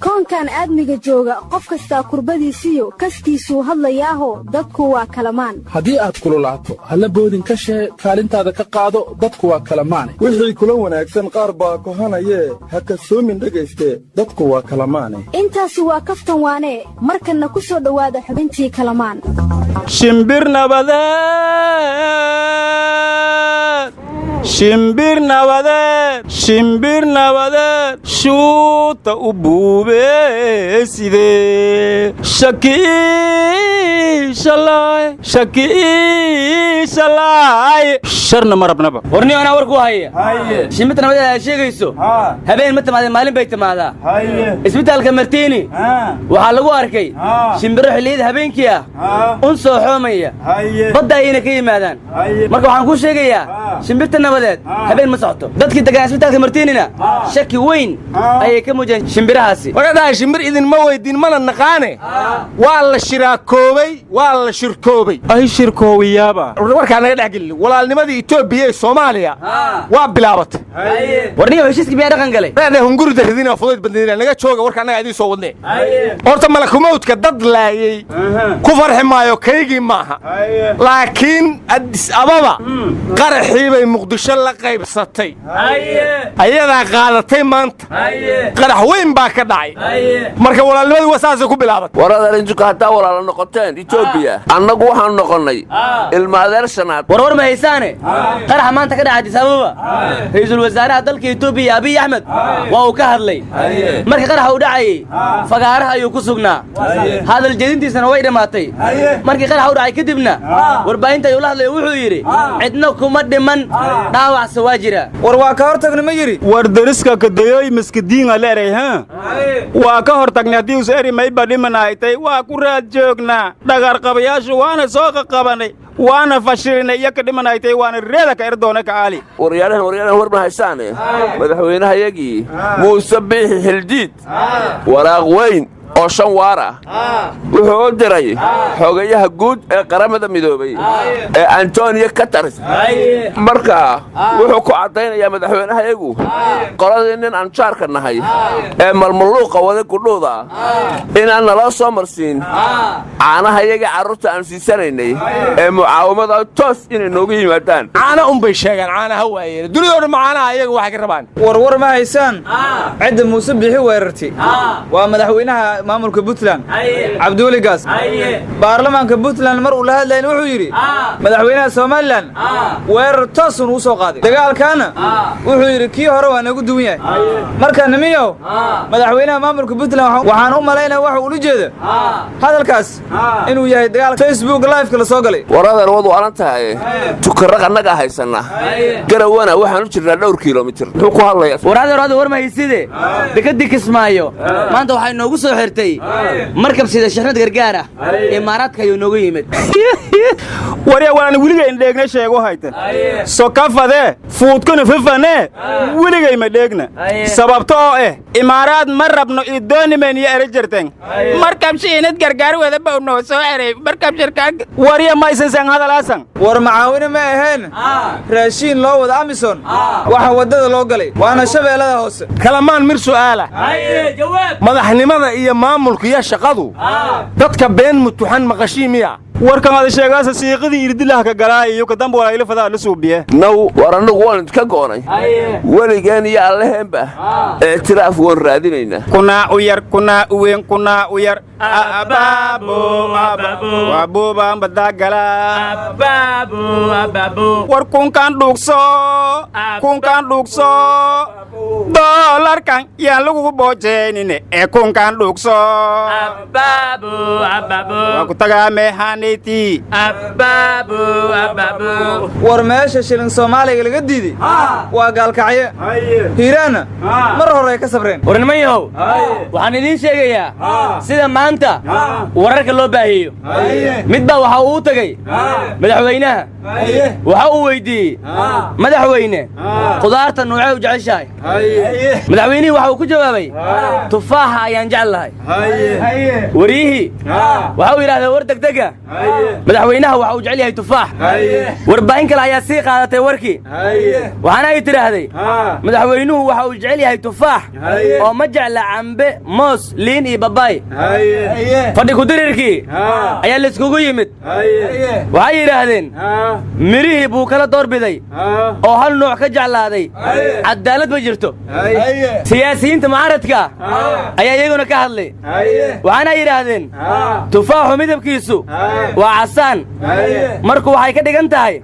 koonkan aadmiga jooga qof kasta kurbadiisiyo kastiisuu hadlayaaho dadku waa kalamaan haddii aad kululaato halla boodin ka shee kaalintaada ka qaado dadku waa kalamaane wixii kula wanaagsan qaar baa kohanayee ha kasoomin dhegayste dadku waa kalamaane intaasi waa kaftan waanee markanna ku soo dhowaada xubintii kalamaan shimbir nabadeed shuuta u buubee sidee shakiishalaay sharna ma rabnaba warniyo anaa war ku haya shimbirta nabadeed aad sheegayso habeen ma timaadee maalin bay timaadaa isbitaalka martiini waxaa lagu arkay shimbiro xilliyada habeenkii ah un soo xoomaya badda ayayna ka yimaadaan marka waxaan kuu sheegayaa shimbirta nabadeed habeen ma socoto dadkii degaan isbitaalka martiinina shaki weyn ayay ka muujiyeen shimbirahaasi waradaha shimbir idinma weydiin mana naqaane waa la shiraakoobay waa la shirkoobay ay shirkoowiyaaba warkaa naga dhex gelin walaalnimadii Itoobiya ee Soomaaliya waa bilaabatay warniyo heshiiskii biyaa dhaqan galay reer hungurida ridina fudayd badneena naga jooga warkaa naga idin soo wadnay horta malakumowdka dad laayay ku farxi maayo kaygii maaha laakiin Addis Ababa qaraxii bay Muqdisho la qaybsatay ayadaa qaadatay maanta qarax weyn baa ka dhacay marka walaalnimadu wasaasay ku bilaabatay warada intu ka hataa walaal noqoteen Itoobiya annagu waxaan noqonay ilma adeer shanaad war ma haysaane qarax maanta ka dhacay Addis Ababa ra'iisul wasaaraha dalka Itoobiya Abiy Ahmed waa uu ka hadlay markii qarax uu dhacay fagaaraha ayuu ku sugnaa hadal jeedintiisana way dhamaatay markii qarax uu dhacay kadibna warbaahinta ayuu la hadlay wuxuu yiri cidna kuma dhiman dhaawac soo jira war waa ka hortagna ma yiri war dariska ka dayoy miskidiinga leeray waa ka hortagnay hadii uu eri may badhimanaaytay waa ku raad joognaa dhagar qabayaashu waana soo qabanay waana fashilnay iyo ka dhimanaaytay waana reeda ka erdoona ka aali waryaalahan war ma haysaane madaxweynaha yagii Muuse Biixi Xildiid waraaq weyn oo 5 waar ah wuxuu u diray xogayaha guud ee qaramada midoobay ee Antonio Guterres marka wuxuu ku cadeynayaa madaxweynaha iyagu qoladii nin aan jaarka nahay ee malmuluuqa wada ku dhooda inaan nala soo marsiin caanaha iyaga carruurta aan siisanaynay ee mucaawamada toos inay noogu yimaadaan caana bay sheegaan caanaha waayeen dunidooda macaanaha iyaga waxay ka rabaan war ma haysan cid Muuse Biixi weerartay waa madaxweynaha maamulka Puntland Cabduuli Gaas baarlamaanka Puntland mar uu la hadlayay wuxuu yiri madaxweynaha Soomaaliland weerar toos uu soo qaaday dagaalkana wuxuu yiri kii hore waa nagu duwan yahay marka nimiyo madaxweynaha maamulka Puntland waxaan u maleynaa waxa uu u jeedo hadalkaas inuu yahay dagaal Facebook live kala soo galay waradan wadu aran tahay tukaraq annaga haysana garawana waxaan u jirnaa dhowr kiiloomitir wuxuu ku hadlayaa warada war ma hayside dekadii Kismaayo maanta waxay noogu soo xirtay markab sida shirkad gargaar ah imaaraadka ayuu noogu yimid wariya waan wiliga indheegna sheego hayta soo kafade fuudkana fafane wiliga ma dheegna sababtoo imaaraad ma rabno idoonimen iyo erajartan markab shiinad gargaar wada bawno soo xirey markab shirkad wariya ma isan hadalaasan war macaawina ma ahayn raashin loo wada Amazon waxa wadada loo galay waana shabeelada hoose kalamaan mir su'aala jawaab madaxnimada iyo maamulka iyo shaqadu dadka been mutuxan maqashiimiya warkan aad sheegaasa siiqadii irdilaha ka galay iyo ka dambe walaalo fadaa la suubiye naw waranagu waan ka goonay waligaan iyo Allaheenba eetiraaf waan raadinayna kuna u weyn kuna u yar ababu baan badagala ababu war kun kan dhugso dollarkan yaa lagu boojeenine kun kan dhugso ababu waa ku tagaa meehaniti ababu war meesha shilin Soomaaliga laga diiday waa gaalkacyo hiirana mar hore ay ka sabreen warnimayow waxaan idin sheegayaa sida maanta wararka loo baahiyo midba waxa uu tagay madaxweynaha waxa uu weydiiyay madaxweyne qudaarta noocay u jeceshahay madaxweyne madaxweynihii waxa uu ku jawaabay tufaaxa ayaan jecel lahay wariyihii waxa uu yidhahday war degdega madaxweynaha waxa uu jecel yahay tufaax warbaahin kale ayaa sii qaadatay warkii waxaana ay tidhaahday madaxweynuhu waxa uu jecel yahay tufaax oo ma jecla cambe moos liin iyo babaay fadhi kudirirkii ayaa laiskugu yimid waxay yidhaahdeen mirihii buu kala doorbiday oo hal nooc ka jeclaaday cadaalad ma jirto siyaasiyiinta mucaaradka ayaa iyaguna ka hadlay waxaana yidhaahdeen tufaaxu midabkiisu waa casaan marku waxay ka dhigan tahay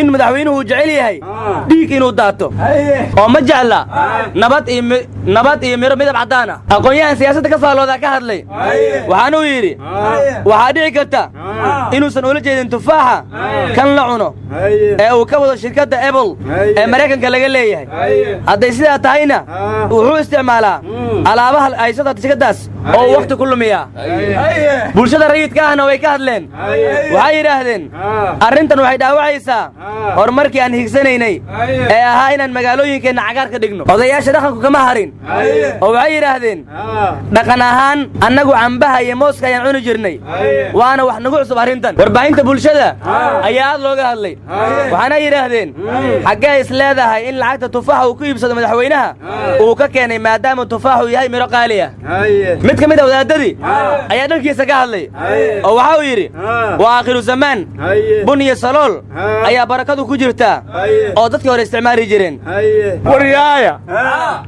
in madaxweynuhu jecel yahay dhiig inuu daato oo ma jecla nabad iyo miro midab caddaan ah aqoon-yahan siyaasadda ka faalloodaa ka hadlay waxaanuu yidhi waxaa dhici karta inuusan ula jeedin tufaaxa kan la cuno ee uu ka wado shirkadda apple ee maraykanka laga leeyahay hadday sidaa tahayna wuxuu isticmaalaa alaabaha haysada shirkaddaas oo uu wakhti ku lumiyaa bulshada rayidka ahna way ka hadleen waxay yidhaahdeen arrintan waxay dhaawacaysaa horumarkii aan higsanaynay ee ahaa inaan magaalooyinkeenna cagaar ka dhigno odayaasha dhaqanku kama harin oo waxay yidhaahdeen dhaqan ahaan annagu cambaha iyo mooska ayaan cuni jirnay waana wax nagu cusub arrintan warbaahinta bulshada ayaa aad looga hadlay waxaana yidhaahdeen xaggee is leedahay in lacagta tufaaxa uu ku iibsado madaxweynaha uu ka keenay maadaama tufaaxu yahay miro qaali ah mid ka mid a wadaadadii ayaa dhankiisa ka hadlay oo waxa uu yidhi waa aakhiru zamaan bun iyo salool ayaa barakadu ku jirtaa oo dadkii hore isticmaali jireen waryaaya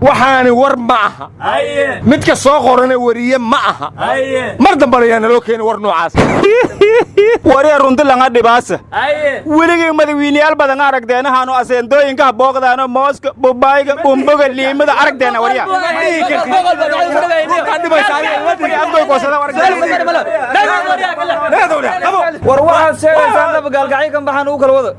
waxaani war ma aha midka soo qorana wariye ma aha mar dambe ayaa naloo keeni war noocaas warya runti langa dhibaasa weligii madaxweynayaal badan aragteenahaanu aseendooyinka booqdaano mooska bubayga bumboga liimada aragteena warya war waxaad sheegaysaa nabagaalgacyo kan baxaan ugu kala wada